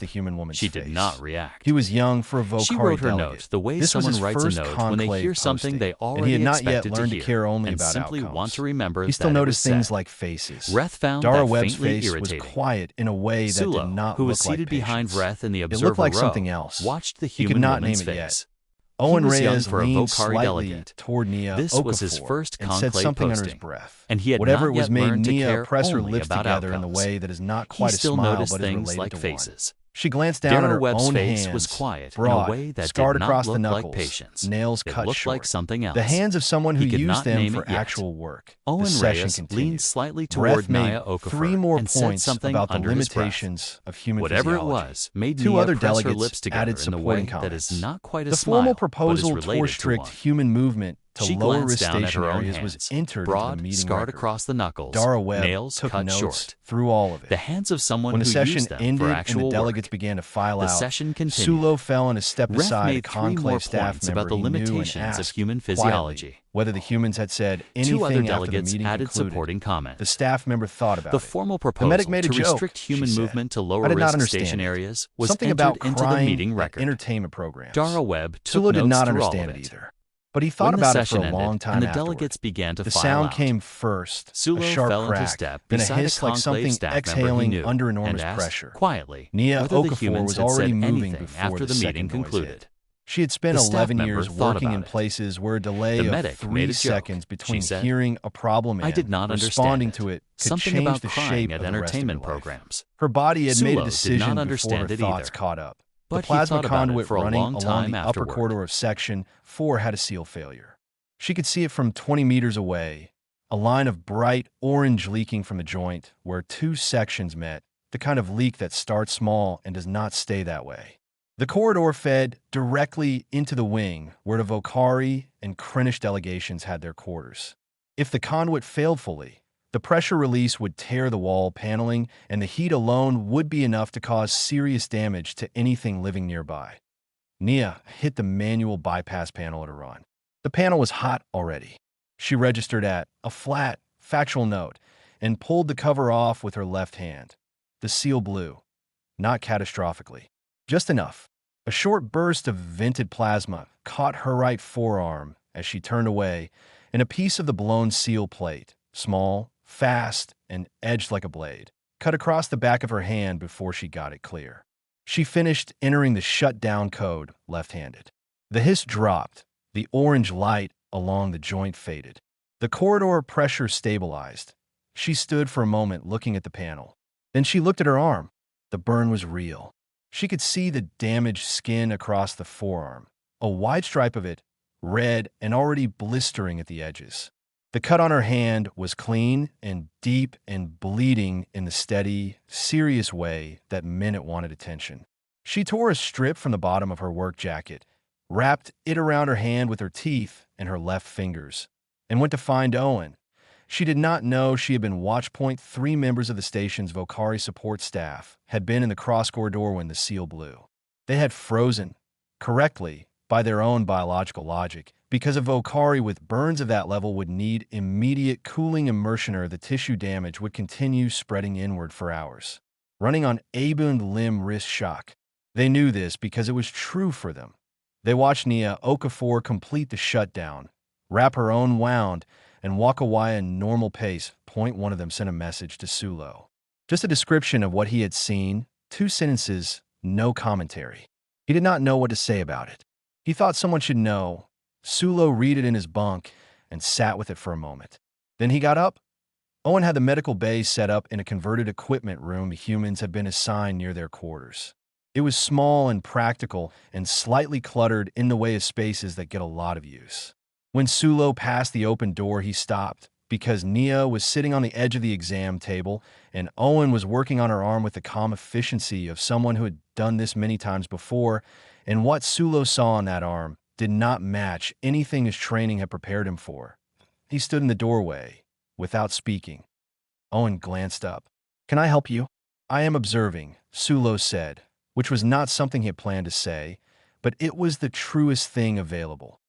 the human woman's She face. did not react. He was young for a Vokari She wrote her delegate. note the way This was someone his writes a first note when they hear conclave something they posting, and already he had not yet expected learned to to hear care only and about simply outcomes. want to remember He still that it noticed was things said. like faces. Vreth found Dara that Webb's faintly face irritating. was quiet in a way that Sulo, did not who was look seated like behind patience. Vreth in the It observer looked like row, something else. watched the He human could not woman's name it yet. face. Owen was young Reyes for a leaned Vokari slightly delegate. toward Nia This was his Okafor first and said conclave something under posting, his breath. and he had Whatever not it was yet made learned to Nia care press her only lips about together in the outcomes. way that is not He quite a still smile noticed but is things related like to one. faces. She glanced down at her Webb's own face hands, was quiet broad, in a way that scarred did not across look the knuckles, like patience. nails It cut looked short. like something else. The hands of someone who He could used not them name for it yet. actual work. Owen The session Reyes continued. leaned slightly Breath toward made Naya Okafor 3 more and said points something about the under his breath. limitations of human Whatever it physiology. was made 2 Nia other press her delegates lips together added in the supporting way that is comments. not quite a The smile, formal but is proposal to related restrict one. human movement to She lower glanced risk down at station her own areas hands, was entered broad, into the meeting scarred record. across the knuckles, Dara Webb nails took cut notes short. through all of it. The hands of someone When the who session used them ended for and the actual delegates work. began to file The out, session continued. Sulo fell on a step Ref beside a made 3 more conclave staff points member about the he knew and limitations of asked human quietly physiology. whether the humans had said 2 other anything after the delegates meeting added concluded. supporting comments. The staff member thought about The it. formal The medic proposal made a to joke, restrict she human said. movement to I lower did not risk understand station it. areas was Something entered about into the crime meeting and record. entertainment programs. Dara Webb took Sulo did notes not through all understand of it it. either, but he thought When the about it for session a long ended time and the afterward. delegates began to The file sound out, came first, a Sulo sharp fell into crack, step then a beside hiss a like conclave something staff member he exhaling knew under enormous and asked pressure. quietly Nia whether the Okafor humans was had already said moving anything before after the the second meeting noise concluded. hit. She had spent The staff 11 member years thought working in about it. places where a delay The of medic 3 made a joke, seconds between she said. hearing a problem I and did not responding understand to it could Something change about the crying shape at of the rest of her entertainment life. programs. Her body had made a Sulo did decision not before her understand it thoughts either. caught up. The But he plasma thought about it conduit for a running long along time the upper afterward. corridor of Section 4 had a seal failure. She could see it from 20 meters away, a line of bright orange leaking from the joint where 2 sections met, the kind of leak that starts small and does not stay that way. The corridor fed directly into the wing where the Vokari and Krinish delegations had their quarters. If the conduit failed fully, the pressure release would tear the wall paneling, and the heat alone would be enough to cause serious damage to anything living nearby. Nia hit the manual bypass panel at a run. The panel was hot already. She registered at a flat, factual note and pulled the cover off with her left hand. The seal blew. Not catastrophically. Just enough. A short burst of vented plasma caught her right forearm as she turned away, and a piece of the blown seal plate, small, fast, and edged like a blade, cut across the back of her hand before she got it clear. She finished entering the shutdown code left-handed. The hiss dropped. The orange light along the joint faded. The corridor pressure stabilized. She stood for a moment looking at the panel. Then she looked at her arm. The burn was real. She could see the damaged skin across the forearm, a wide stripe of it, red and already blistering at the edges. The cut on her hand was clean and deep and bleeding in the steady, serious way that meant it wanted attention. She tore a strip from the bottom of her work jacket, wrapped it around her hand with her teeth and her left fingers, and went to find Owen. She did not know she had been watchpoint. 3 members of the station's Vokari support staff had been in the cross corridor when the seal blew. They had frozen, correctly, by their own biological logic, because a Vokari with burns of that level would need immediate cooling immersion or the tissue damage would continue spreading inward for hours, running on abund limb wrist shock. They knew this because it was true for them. They watched Nia Okafor complete the shutdown, wrap her own wound, and walk away at normal pace. Point one of them sent a message to Sulo. Just a description of what he had seen, 2 sentences, no commentary. He did not know what to say about it. He thought someone should know. Sulo read it in his bunk and sat with it for a moment. Then he got up. Owen had the medical bay set up in a converted equipment room the humans had been assigned near their quarters. It was small and practical and slightly cluttered in the way of spaces that get a lot of use. When Sulo passed the open door, he stopped because Nia was sitting on the edge of the exam table and Owen was working on her arm with the calm efficiency of someone who had done this many times before, and what Sulo saw on that arm did not match anything his training had prepared him for. He stood in the doorway, without speaking. Owen glanced up. "Can I help you?" "I am observing," Sulo said, which was not something he had planned to say, but it was the truest thing available.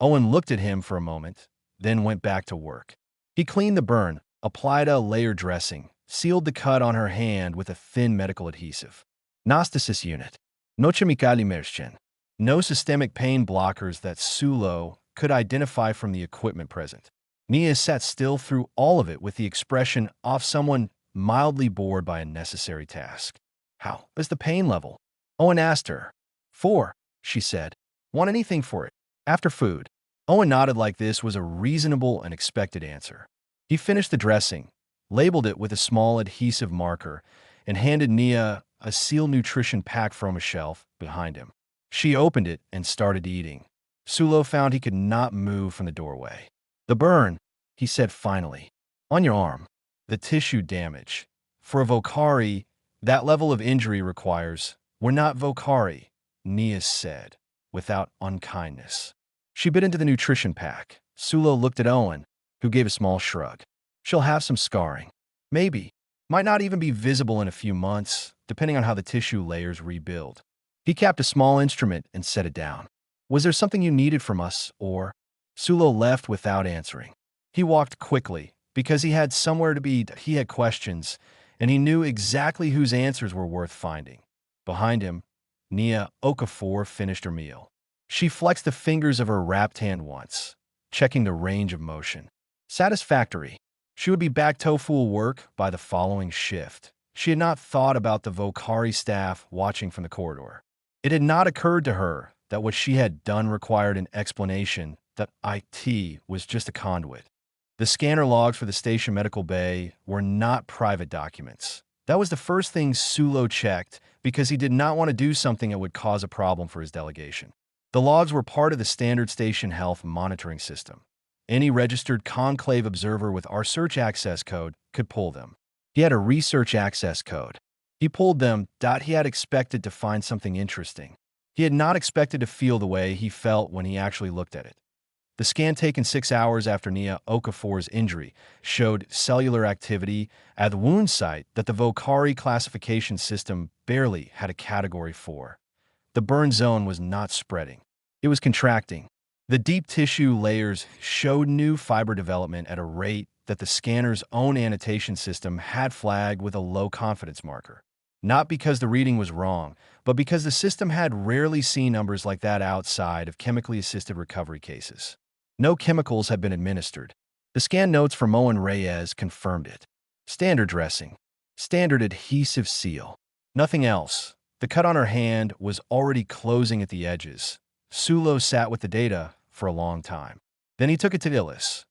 Owen looked at him for a moment, then went back to work. He cleaned the burn, applied a layer dressing, sealed the cut on her hand with a thin medical adhesive. Nostasis unit. Nochemicali Merschen. No systemic pain blockers that Sulo could identify from the equipment present. Nia sat still through all of it with the expression of someone mildly bored by a necessary task. "How is the pain level?" Owen asked her. 4, she said. "Want anything for it?" "After food." Owen nodded like this was a reasonable and expected answer. He finished the dressing, labeled it with a small adhesive marker, and handed Nia a sealed nutrition pack from a shelf behind him. She opened it and started eating. Sulo found he could not move from the doorway. "The burn," he said finally. "On your arm. The tissue damage. For a Vokari, that level of injury requires—" "We're not Vokari," Nia said, without unkindness. She bit into the nutrition pack. Sulo looked at Owen, who gave a small shrug. "She'll have some scarring. Maybe. Might not even be visible in a few months, depending on how the tissue layers rebuild." He capped a small instrument and set it down. "Was there something you needed from us, or—" Sulo left without answering. He walked quickly, because he had somewhere to be. He had questions, and he knew exactly whose answers were worth finding. Behind him, Nia Okafor finished her meal. She flexed the fingers of her wrapped hand once, checking the range of motion. Satisfactory. She would be back to full work by the following shift. She had not thought about the Vokari staff watching from the corridor. It had not occurred to her that what she had done required an explanation, that IT was just a conduit. The scanner logs for the station medical bay were not private documents. That was the first thing Sulo checked because he did not want to do something that would cause a problem for his delegation. The logs were part of the standard station health monitoring system. Any registered conclave observer with our search access code could pull them. He had a research access code. He pulled them. He had expected to find something interesting. He had not expected to feel the way he felt when he actually looked at it. The scan taken 6 hours after Nia Okafor's injury showed cellular activity at the wound site that the Vokari classification system barely had a category for. The burn zone was not spreading. It was contracting. The deep tissue layers showed new fiber development at a rate that the scanner's own annotation system had flagged with a low confidence marker. Not because the reading was wrong, but because the system had rarely seen numbers like that outside of chemically assisted recovery cases. No chemicals had been administered. The scan notes from Owen Reyes confirmed it. Standard dressing. Standard adhesive seal. Nothing else. The cut on her hand was already closing at the edges. Sulo sat with the data for a long time. Then he took it to Illis.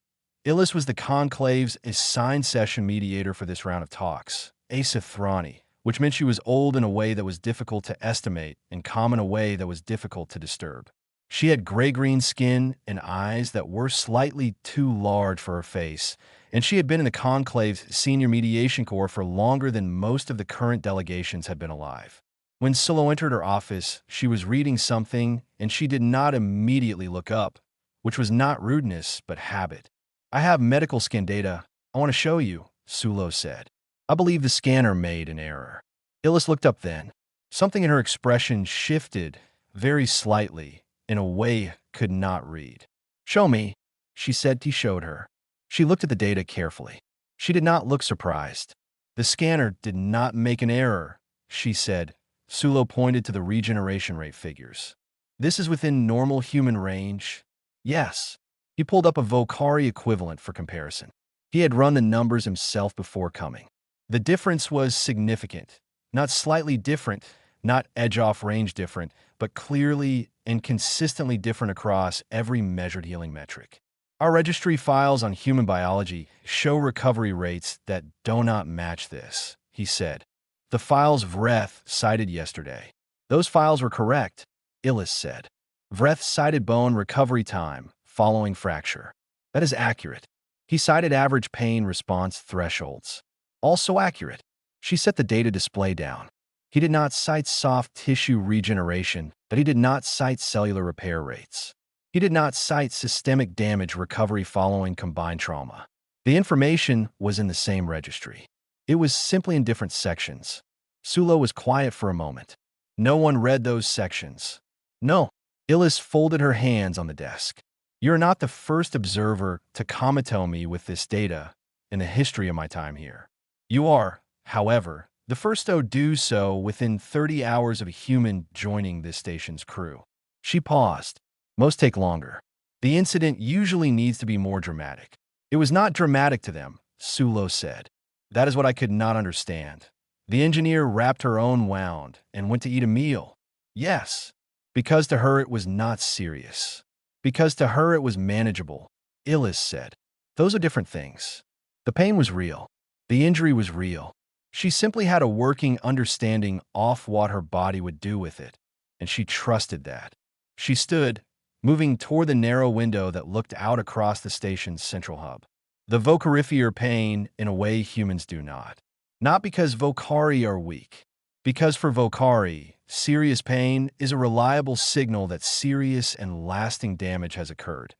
Illis was the conclave's assigned session mediator for this round of talks. Asa Thrani, which meant she was old in a way that was difficult to estimate and calm in a way that was difficult to disturb. She had gray-green skin and eyes that were slightly too large for her face, and she had been in the conclave's senior mediation corps for longer than most of the current delegations had been alive. When Sulo entered her office, she was reading something, and she did not immediately look up, which was not rudeness but habit. "I have medical scan data I want to show you," Sulo said. "I believe the scanner made an error." Illis looked up then. Something in her expression shifted very slightly in a way could not read. "Show me," she said. He showed her. She looked at the data carefully. She did not look surprised. "The scanner did not make an error," she said. Sulo pointed to the regeneration rate figures. "This is within normal human range." "Yes." He pulled up a Vokari equivalent for comparison. He had run the numbers himself before coming. The difference was significant. Not slightly different, not edge-off range different, but clearly and consistently different across every measured healing metric. "Our registry files on human biology show recovery rates that do not match this," he said. "The files Vreth cited yesterday. Those files were correct," Illis said. "Vreth cited bone recovery time following fracture. That is accurate. He cited average pain response thresholds. Also accurate." She set the data display down. He did not cite soft tissue regeneration, but he did not cite cellular repair rates. He did not cite systemic damage recovery following combined trauma. The information was in the same registry. It was simply in different sections. Sulo was quiet for a moment. No one read those sections. "No." Illis folded her hands on the desk. "You're not the first observer to commentate me with this data in the history of my time here. You are, however, the first to do so within 30 hours of a human joining this station's crew." She paused. "Most take longer. The incident usually needs to be more dramatic." "It was not dramatic to them," Sulo said. "That is what I could not understand." The engineer wrapped her own wound and went to eat a meal. "Yes." Because to her it was not serious. Because to her it was manageable, Illis said. "Those are different things. The pain was real. The injury was real. She simply had a working understanding of what her body would do with it, and she trusted that. She stood, moving toward the narrow window that looked out across the station's central hub. The vocarifier pain in a way humans do not. Not because vocari are weak. Because for vocari, serious pain is a reliable signal that serious and lasting damage has occurred.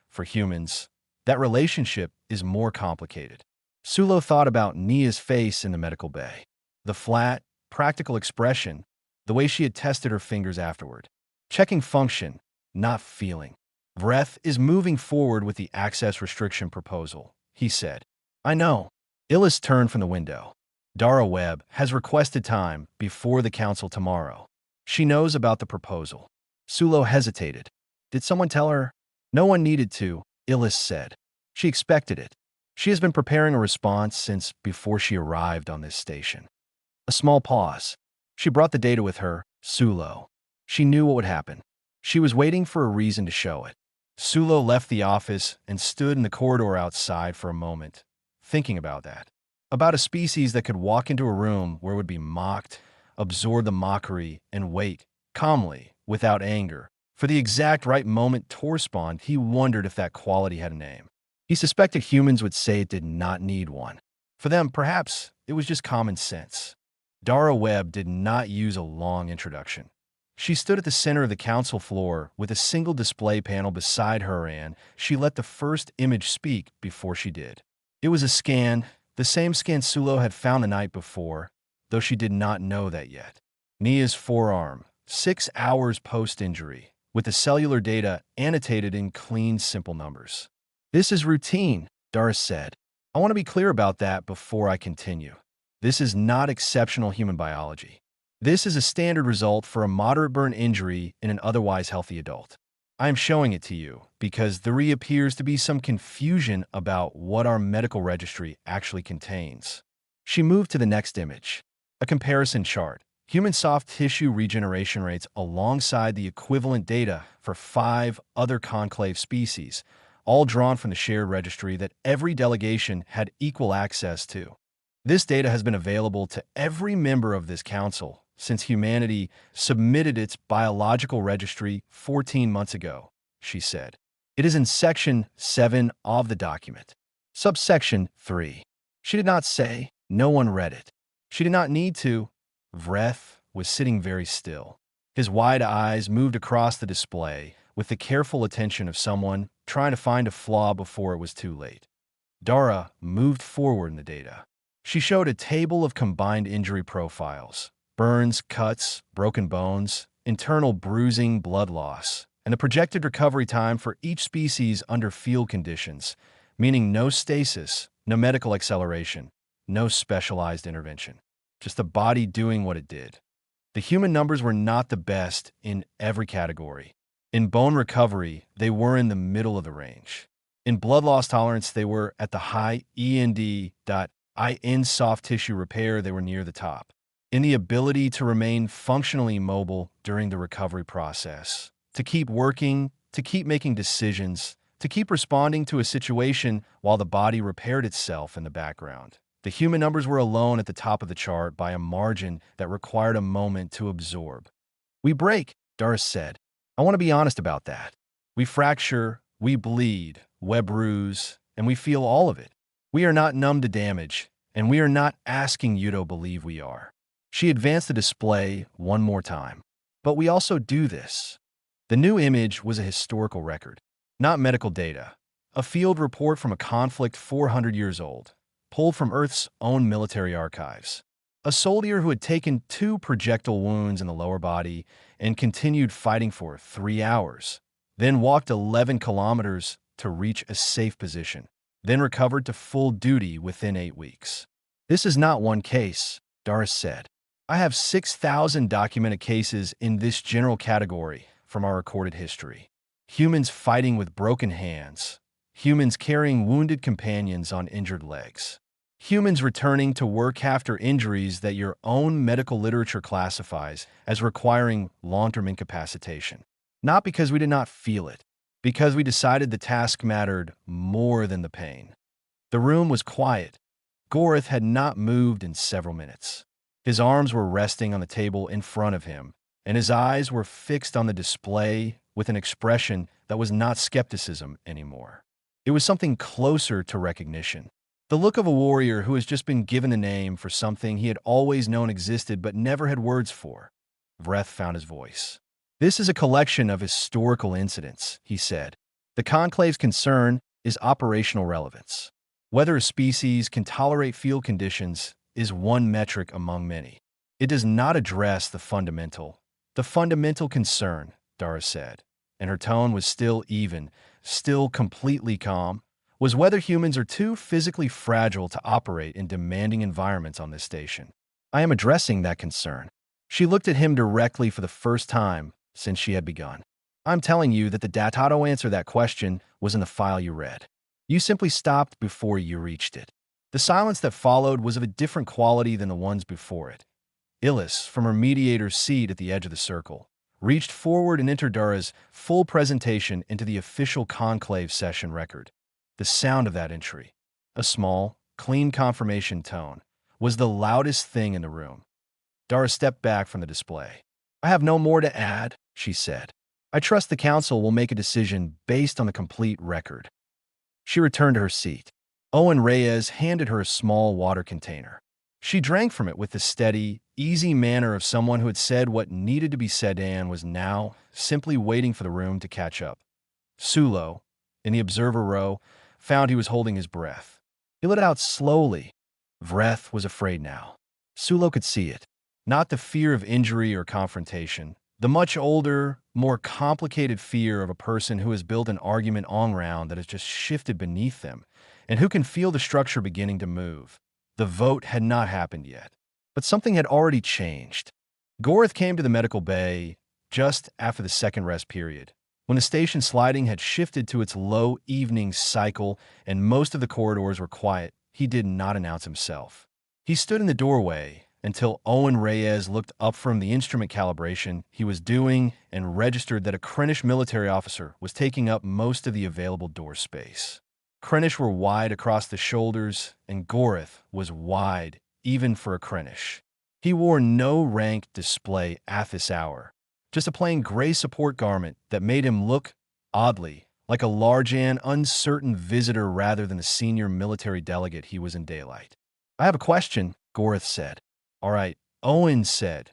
For humans, that relationship is more complicated. Sulo thought about Nia's face in the medical bay. The flat, practical expression, the way she had tested her fingers afterward. Checking function, not feeling. Breath is moving forward with the access restriction proposal, he said. I know. Illis turned from the window. Dara Webb has requested time before the council tomorrow. She knows about the proposal. Sulo hesitated. Did someone tell her? No one needed to, Illis said. She expected it. She has been preparing a response since before she arrived on this station. A small pause. She brought the data with her, Sulo. She knew what would happen. She was waiting for a reason to show it. Sulo left the office and stood in the corridor outside for a moment, thinking about that. About a species that could walk into a room where it would be mocked, absorb the mockery, and wait, calmly, without anger. For the exact right moment to respond, he wondered if that quality had a name. He suspected humans would say it did not need one. For them, perhaps, it was just common sense. Dara Webb did not use a long introduction. She stood at the center of the council floor with a single display panel beside her, and she let the first image speak before she did. It was a scan, the same scan Sulo had found the night before, though she did not know that yet. Nia's forearm, 6 hours post-injury, with the cellular data annotated in clean, simple numbers. This is routine, Dara said. I want to be clear about that before I continue. This is not exceptional human biology. This is a standard result for a moderate burn injury in an otherwise healthy adult. I am showing it to you because there appears to be some confusion about what our medical registry actually contains. She moved to the next image, a comparison chart. Human soft tissue regeneration rates alongside the equivalent data for 5 other conclave species, all drawn from the shared registry that every delegation had equal access to. This data has been available to every member of this council since humanity submitted its biological registry 14 months ago, she said. It is in Section 7 of the document. Subsection 3. She did not say. No one read it. She did not need to. Vreth was sitting very still. His wide eyes moved across the display with the careful attention of someone trying to find a flaw before it was too late. Dara moved forward in the data. She showed a table of combined injury profiles. Burns, cuts, broken bones, internal bruising, blood loss, and the projected recovery time for each species under field conditions, meaning no stasis, no medical acceleration, no specialized intervention. Just the body doing what it did. The human numbers were not the best in every category. In bone recovery, they were in the middle of the range. In blood loss tolerance, they were at the high END.IN soft tissue repair, they were near the top. In the ability to remain functionally mobile during the recovery process, to keep working, to keep making decisions, to keep responding to a situation while the body repaired itself in the background. The human numbers were alone at the top of the chart by a margin that required a moment to absorb. We break, Doris said. I want to be honest about that. We fracture, we bleed, web bruise, and we feel all of it. We are not numb to damage, and we are not asking you to believe we are. She advanced the display one more time. But we also do this. The new image was a historical record, not medical data. A field report from a conflict 400 years old, pulled from Earth's own military archives. A soldier who had taken 2 projectile wounds in the lower body and continued fighting for 3 hours, then walked 11 kilometers to reach a safe position, then recovered to full duty within 8 weeks. This is not one case, Doris said. I have 6,000 documented cases in this general category from our recorded history. Humans fighting with broken hands. Humans carrying wounded companions on injured legs. Humans returning to work after injuries that your own medical literature classifies as requiring long-term incapacitation. Not because we did not feel it, because we decided the task mattered more than the pain. The room was quiet, Gorith had not moved in several minutes. His arms were resting on the table in front of him, and his eyes were fixed on the display with an expression that was not skepticism anymore. It was something closer to recognition. The look of a warrior who has just been given a name for something he had always known existed but never had words for. Vreth found his voice. "This is a collection of historical incidents," he said. "The Conclave's concern is operational relevance. Whether a species can tolerate field conditions is one metric among many. It does not address the fundamental concern," Dara said, and her tone was still even, still completely calm, was whether humans are too physically fragile to operate in demanding environments on this station. "I am addressing that concern." She looked at him directly for the first time since she had begun. "I'm telling you that the data to answer that question was in the file you read. You simply stopped before you reached it." The silence that followed was of a different quality than the ones before it. Illis, from her mediator's seat at the edge of the circle, reached forward and entered Dara's full presentation into the official conclave session record. The sound of that entry, a small, clean confirmation tone, was the loudest thing in the room. Dara stepped back from the display. "I have no more to add," she said. "I trust the council will make a decision based on the complete record." She returned to her seat. Owen Reyes handed her a small water container. She drank from it with the steady, easy manner of someone who had said what needed to be said and was now simply waiting for the room to catch up. Sulo, in the observer row, found he was holding his breath. He let it out slowly. Vreth was afraid now. Sulo could see it. Not the fear of injury or confrontation, the much older, more complicated fear of a person who has built an argument on ground that has just shifted beneath them, and who can feel the structure beginning to move. The vote had not happened yet, but something had already changed. Gorith came to the medical bay just after the second rest period, when the station sliding had shifted to its low evening cycle and most of the corridors were quiet. He did not announce himself. He stood in the doorway until Owen Reyes looked up from the instrument calibration he was doing and registered that a Krennish military officer was taking up most of the available door space. Krennish were wide across the shoulders, and Gorith was wide even for a Krennish. He wore no rank display at this hour, just a plain gray support garment that made him look, oddly, like a large and uncertain visitor rather than the senior military delegate he was in daylight. "I have a question," Gorith said. "All right," Owen said.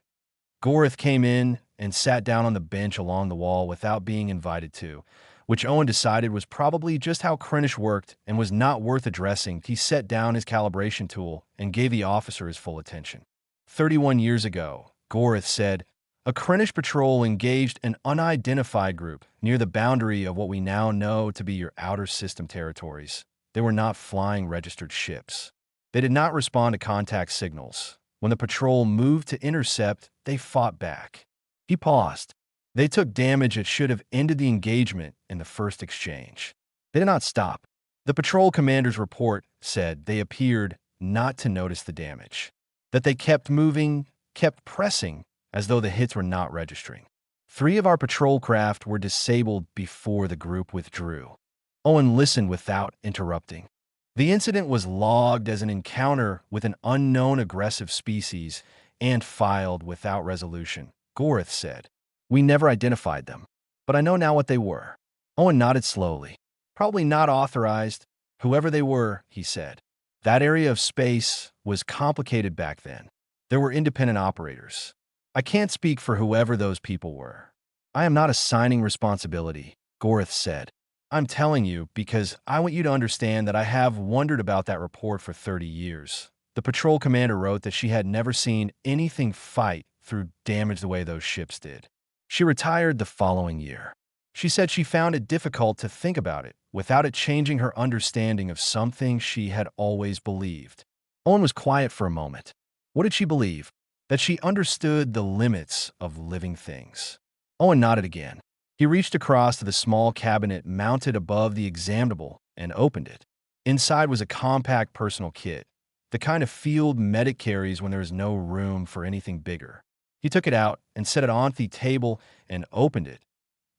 Gorith came in and sat down on the bench along the wall without being invited to, which Owen decided was probably just how Krennish worked and was not worth addressing. He set down his calibration tool and gave the officer his full attention. 31 years ago, Gorith said, a Krennish patrol engaged an unidentified group near the boundary of what we now know to be your outer system territories. They were not flying registered ships. They did not respond to contact signals. When the patrol moved to intercept, they fought back. He paused. They took damage that should have ended the engagement in the first exchange. They did not stop. The patrol commander's report said they appeared not to notice the damage, that they kept moving, kept pressing, as though the hits were not registering. 3 of our patrol craft were disabled before the group withdrew. Owen listened without interrupting. The incident was logged as an encounter with an unknown aggressive species and filed without resolution. Gorith said, "We never identified them, but I know now what they were." Owen nodded slowly. "Probably not authorized, whoever they were," he said. "That area of space was complicated back then. There were independent operators. I can't speak for whoever those people were. I am not assigning responsibility," Gorith said. "I'm telling you because I want you to understand that I have wondered about that report for 30 years. The patrol commander wrote that she had never seen anything fight through damage the way those ships did. She retired the following year. She said she found it difficult to think about it without it changing her understanding of something she had always believed." Owen was quiet for a moment. What did she believe? That she understood the limits of living things. Owen nodded again. He reached across to the small cabinet mounted above the examinable and opened it. Inside was a compact personal kit, the kind of field medic carries when there is no room for anything bigger. He took it out and set it on the table and opened it.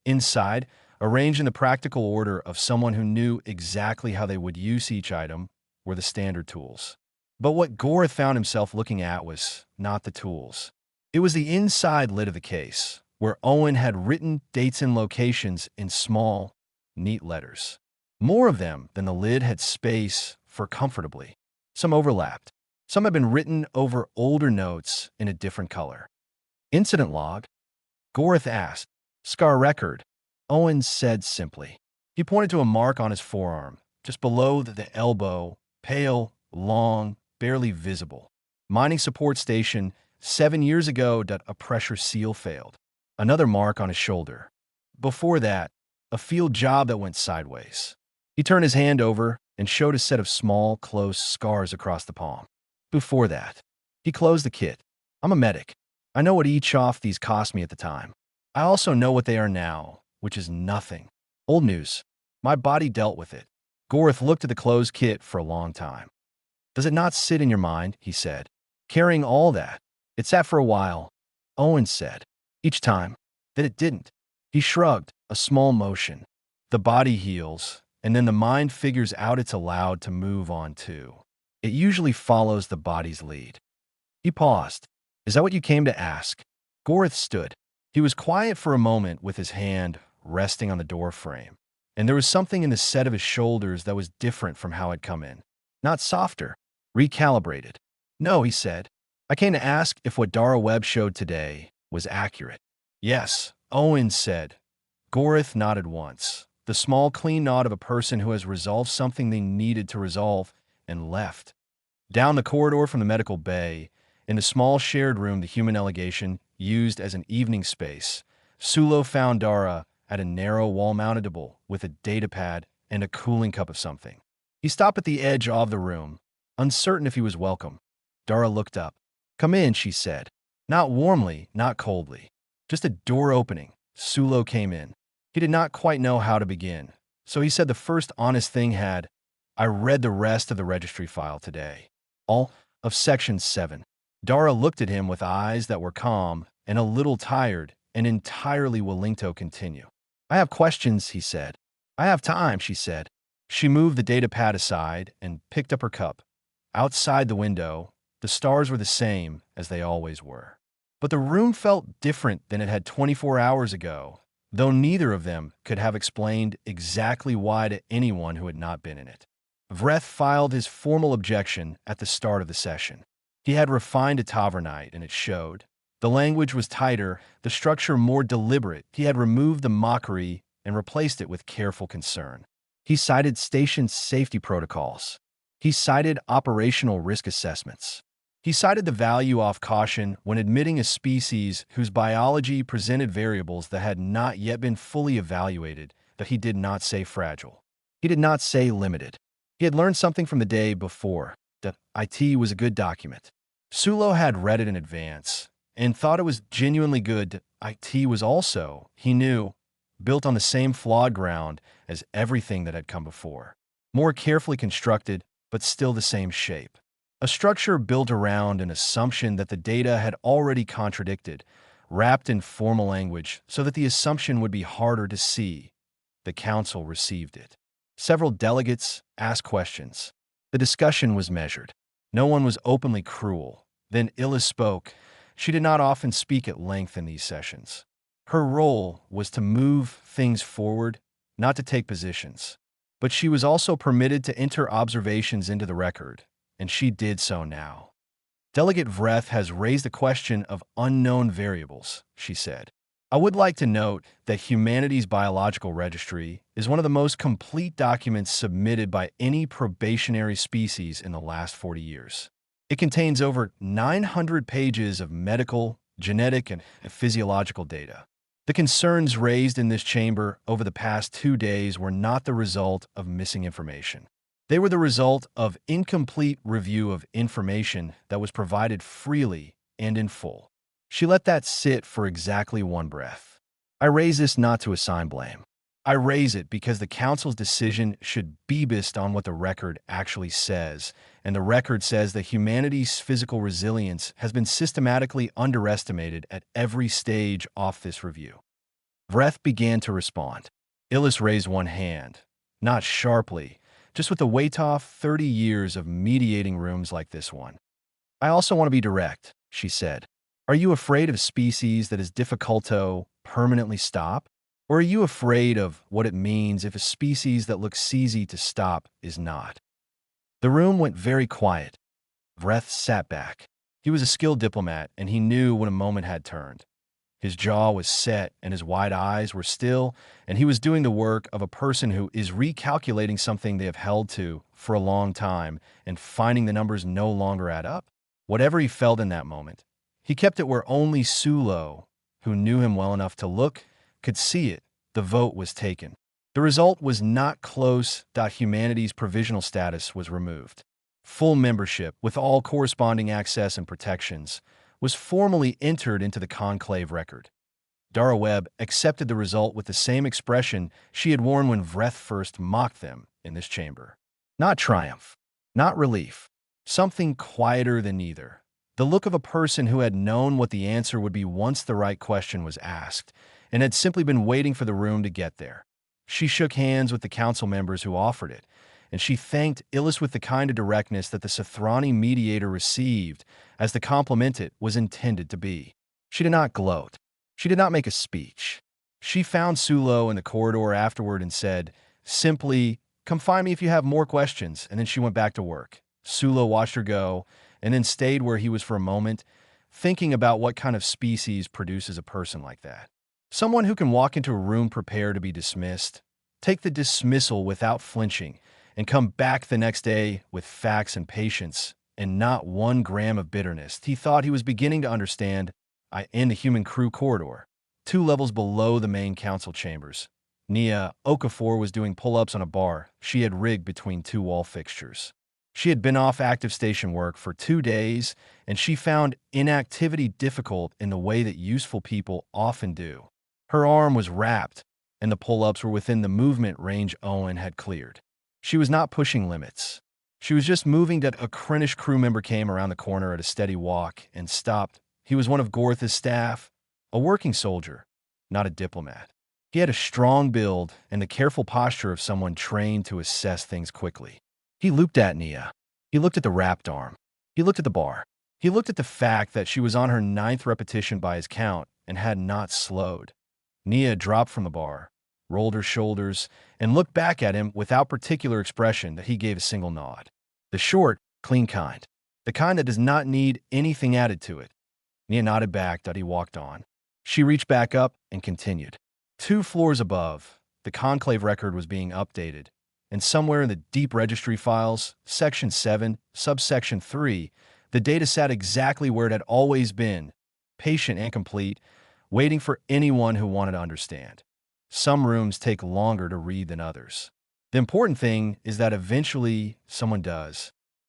Inside, arranged in the practical order of someone who knew exactly how they would use each item, were the standard tools. But what Gorth found himself looking at was not the tools. It was the inside lid of the case, where Owen had written dates and locations in small, neat letters. More of them than the lid had space for comfortably. Some overlapped. Some had been written over older notes in a different color. Incident log? Gorth asked. Scar record, Owen said simply. He pointed to a mark on his forearm, just below the elbow, pale, long, barely visible. Mining support station, 7 years ago, a pressure seal failed. Another mark on his shoulder. Before that, a field job that went sideways. He turned his hand over and showed a set of small, close scars across the palm. Before that, he closed the kit. I'm a medic. I know what each off these cost me at the time. I also know what they are now, which is nothing. Old news. My body dealt with it. Gorth looked at the closed kit for a long time. Does it not sit in your mind, he said, carrying all that? It sat for a while, Owen said. Each time, that it didn't. He shrugged, a small motion. The body heals, and then the mind figures out it's allowed to move on too. It usually follows the body's lead. He paused. Is that what you came to ask? Gorth stood. He was quiet for a moment with his hand resting on the door frame, and there was something in the set of his shoulders that was different from how it come in. Not softer, recalibrated. No, he said. I came to ask if what Dara Webb showed today was accurate. Yes, Owen said. Gorth nodded once, the small, clean nod of a person who has resolved something they needed to resolve, and left. Down the corridor from the medical bay, in the small shared room the human delegation used as an evening space, Sulo found Dara at a narrow wall-mounted table with a datapad and a cooling cup of something. He stopped at the edge of the room, uncertain if he was welcome. Dara looked up. Come in, she said. Not warmly, not coldly. Just a door opening. Sulo came in. He did not quite know how to begin, so he said the first honest thing had, I read the rest of the registry file today. All of Section 7. Dara looked at him with eyes that were calm and a little tired and entirely willing to continue. I have questions, he said. I have time, she said. She moved the datapad aside and picked up her cup. Outside the window, the stars were the same as they always were. But the room felt different than it had 24 hours ago, though neither of them could have explained exactly why to anyone who had not been in it. Vreth filed his formal objection at the start of the session. He had refined a Tavernite, and it showed. The language was tighter, the structure more deliberate. He had removed the mockery and replaced it with careful concern. He cited station safety protocols. He cited operational risk assessments. He cited the value of caution when admitting a species whose biology presented variables that had not yet been fully evaluated, that he did not say fragile. He did not say limited. He had learned something from the day before, that IT was a good document. Sulo had read it in advance and thought it was genuinely good. IT was also, he knew, built on the same flawed ground as everything that had come before. More carefully constructed, but still the same shape. A structure built around an assumption that the data had already contradicted, wrapped in formal language so that the assumption would be harder to see. The council received it. Several delegates asked questions. The discussion was measured. No one was openly cruel. Then Illa spoke. She did not often speak at length in these sessions. Her role was to move things forward, not to take positions. But she was also permitted to enter observations into the record, and she did so now. Delegate Vreth has raised the question of unknown variables, she said. I would like to note that Humanity's Biological Registry is one of the most complete documents submitted by any probationary species in the last 40 years. It contains over 900 pages of medical, genetic, and physiological data. The concerns raised in this chamber over the past 2 days were not the result of missing information. They were the result of incomplete review of information that was provided freely and in full. She let that sit for exactly one breath. I raise this not to assign blame. I raise it because the council's decision should be based on what the record actually says, and the record says that humanity's physical resilience has been systematically underestimated at every stage off this review. Vreth began to respond. Illis raised one hand, not sharply, just with the weight off 30 years of mediating rooms like this one. I also want to be direct, she said. Are you afraid of species that is difficult to permanently stop? Or are you afraid of what it means if a species that looks easy to stop is not? The room went very quiet. Vreth sat back. He was a skilled diplomat, and he knew when a moment had turned. His jaw was set, and his wide eyes were still, and he was doing the work of a person who is recalculating something they have held to for a long time and finding the numbers no longer add up. Whatever he felt in that moment, he kept it where only Sulo, who knew him well enough to look, could see it. The vote was taken. The result was not close. Humanity's provisional status was removed. Full membership, with all corresponding access and protections, was formally entered into the conclave record. Dara Webb accepted the result with the same expression she had worn when Vreth first mocked them in this chamber. Not triumph, not relief, something quieter than either. The look of a person who had known what the answer would be once the right question was asked, and had simply been waiting for the room to get there. She shook hands with the council members who offered it, and she thanked Illis with the kind of directness that the Sothrani mediator received, as the compliment it was intended to be. She did not gloat. She did not make a speech. She found Sulo in the corridor afterward and said, simply, "Come find me if you have more questions," and then she went back to work. Sulo watched her go, and then stayed where he was for a moment, thinking about what kind of species produces a person like that. Someone who can walk into a room prepared to be dismissed, take the dismissal without flinching, and come back the next day with facts and patience, and not 1 gram of bitterness. He thought he was beginning to understand. In the human crew corridor, 2 levels below the main council chambers, Nia Okafor was doing pull-ups on a bar she had rigged between 2 wall fixtures. She had been off active station work for 2 days, and she found inactivity difficult in the way that useful people often do. Her arm was wrapped, and the pull-ups were within the movement range Owen had cleared. She was not pushing limits. She was just moving. That a Krinish crew member came around the corner at a steady walk and stopped. He was one of Gorth's staff, a working soldier, not a diplomat. He had a strong build and the careful posture of someone trained to assess things quickly. He looked at Nia. He looked at the wrapped arm. He looked at the bar. He looked at the fact that she was on her 9th repetition by his count and had not slowed. Nia dropped from the bar, rolled her shoulders, and looked back at him without particular expression. That he gave a single nod. The short, clean kind. The kind that does not need anything added to it. Nia nodded back. He walked on. She reached back up and continued. 2 floors above, the conclave record was being updated, and somewhere in the deep registry files, Section 7, Subsection 3, the data sat exactly where it had always been, patient and complete, waiting for anyone who wanted to understand. Some rooms take longer to read than others. The important thing is that eventually someone does.